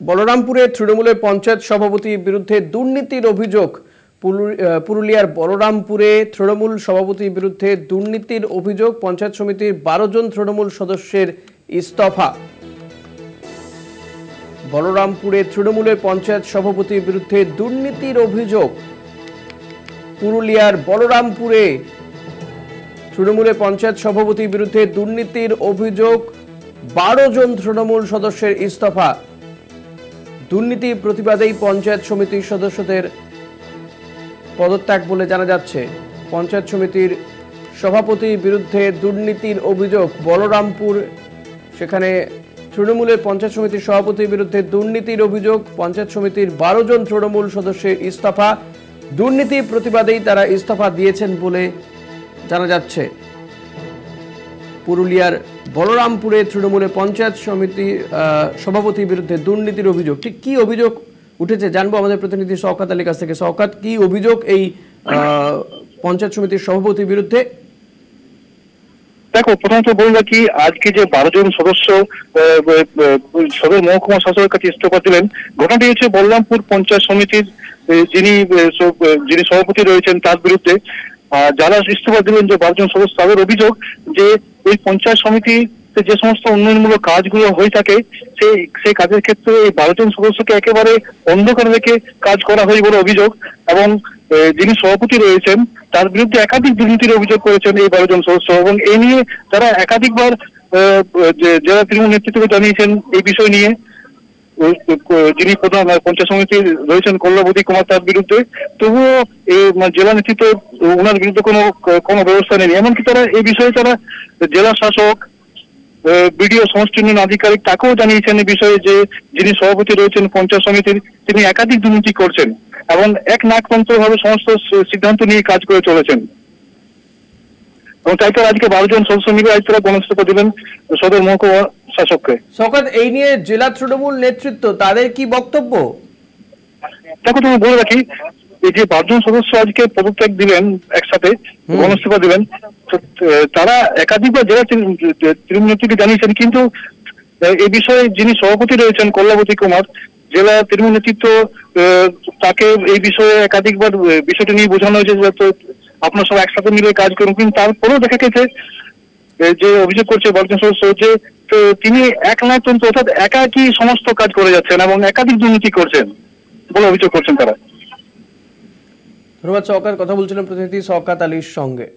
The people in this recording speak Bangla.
বলরামপুরে তৃণমূলের পঞ্চায়েত সভাপতির বিরুদ্ধে দুর্নীতির অভিযোগ। পুরুলিয়ার বলরামপুরে তৃণমূল সভাপতির বিরুদ্ধে দুর্নীতির অভিযোগ। পঞ্চায়েত সমিতির 12 জন তৃণমূল সদস্যের ইস্তফা। বলরামপুরে তৃণমূলের পঞ্চায়েত সভাপতির বিরুদ্ধে দুর্নীতির অভিযোগ। পুরুলিয়ার বলরামপুরে তৃণমূলের পঞ্চায়েত সভাপতির বিরুদ্ধে দুর্নীতির অভিযোগ। 12 জন তৃণমূল সদস্যের ইস্তফা। দুর্নীতির প্রতিবাদেই পঞ্চায়েত সমিতির সদস্যদের পদত্যাগ বলে জানা যাচ্ছে। পঞ্চায়েত সমিতির সভাপতির বিরুদ্ধে দুর্নীতির অভিযোগ। বলরামপুর, সেখানে তৃণমূলের পঞ্চায়েত সমিতির সভাপতির বিরুদ্ধে দুর্নীতির অভিযোগ। পঞ্চায়েত সমিতির 12 জন তৃণমূল সদস্যের ইস্তফা। দুর্নীতির প্রতিবাদেই তারা ইস্তফা দিয়েছেন বলে জানা যাচ্ছে। পুরুলিয়ার বলরামপুরে তৃণমূলের পঞ্চায়েত সমিতির সভাপতির বিরুদ্ধে দুর্নীতির অভিযোগ। ঠিক কি অভিযোগ উঠেছে জানবো আমাদের প্রতিনিধি শওকত আলীর কাছ থেকে। শওকত, কি অভিযোগ এই পঞ্চায়েত সমিতির সভাপতির বিরুদ্ধে? দেখো, প্রথমত বলবো কি, আজকে যে 12 জন সদস্য সদর মহকুমা শাসকের কাছে ইস্তফা দিলেন, ঘটনাটি হচ্ছে বলরামপুর পঞ্চায়েত সমিতির যিনি সভাপতি রয়েছেন তার বিরুদ্ধে। যারা ইস্তফা দিলেন, যে 12 জন সদস্য, তাদের অভিযোগ যে এই পঞ্চায়েত সমিতিতে যে সমস্ত উন্নয়নমূলক কাজগুলো হয়ে থাকে সেই কাজের ক্ষেত্রে এই 12 জন সদস্যকে একেবারে অন্ধকার রেখে কাজ করা হয় বলে অভিযোগ। এবং যিনি সভাপতি রয়েছেন তার বিরুদ্ধে একাধিক দুর্নীতির অভিযোগ করেছেন এই 12 জন সদস্য, এবং এ নিয়ে তারা একাধিকবার জেলা তৃণমূল নেতৃত্বকে জানিয়েছেন এই বিষয় নিয়ে। যিনি প্রধান পঞ্চায়েত সমিতি রয়েছেন কল্যাবতী কুমার, তার বিরুদ্ধে, তবুও জেলা নেতৃত্ব ওনার বিরুদ্ধে কোনো ব্যবস্থা নেই। এমনকি তারা এই বিষয়ে জেলা শাসক, বিডিও, সমষ্টি উন্নয়ন আধিকারিক তাকেও জানিয়েছেন এই বিষয়ে যে যিনি সভাপতি রয়েছেন পঞ্চায়েত সমিতির, তিনি একাধিক দুর্নীতি করছেন এবং এক নাকতন্ত্র ভাবে সমস্ত সিদ্ধান্ত নিয়ে কাজ করে চলেছেন। এবং তাই তো আজকে 12 জন সদস্য মিলে আজ তারা গণইস্তফা দিলেন সদর মহকুমা শাসককে। শওকত, এই নিয়ে জেলা তৃণমূল নেতৃত্ব তাদের কি বক্তব্য? দেখো, তুমি বলে রাখি, এই যে 12 জন সদস্য আজকে পদত্যাগ দিলেন, একসাথে গণইস্তফা দিলেন, তারা একাধিকবার জেলা তৃণমূল নেতৃত্বকে জানিয়েছেন, কিন্তু এই বিষয়ে যিনি সভাপতি রয়েছেন কল্যাবতী কুমার, জেলা তৃণমূল নেতৃত্ব তাকে এই বিষয়ে একাধিকবার বিষয়টি নিয়ে বোঝানো হয়েছে যে আপনার সব একসাথে মিলে কাজ করুন, কিন্তু তারপরেও দেখা গেছে যে অভিযোগ করছে 12 জন সদস্য যে তিনি একনায়কতন্ত্র, অর্থাৎ একাকী সমস্ত কাজ করে যাচ্ছেন এবং একাধিক দুর্নীতি করছেন বলে অভিযোগ করছেন তারা। ধন্যবাদ শওকত। কথা বলছিলেন প্রতিনিধি শওকত আলীর সঙ্গে।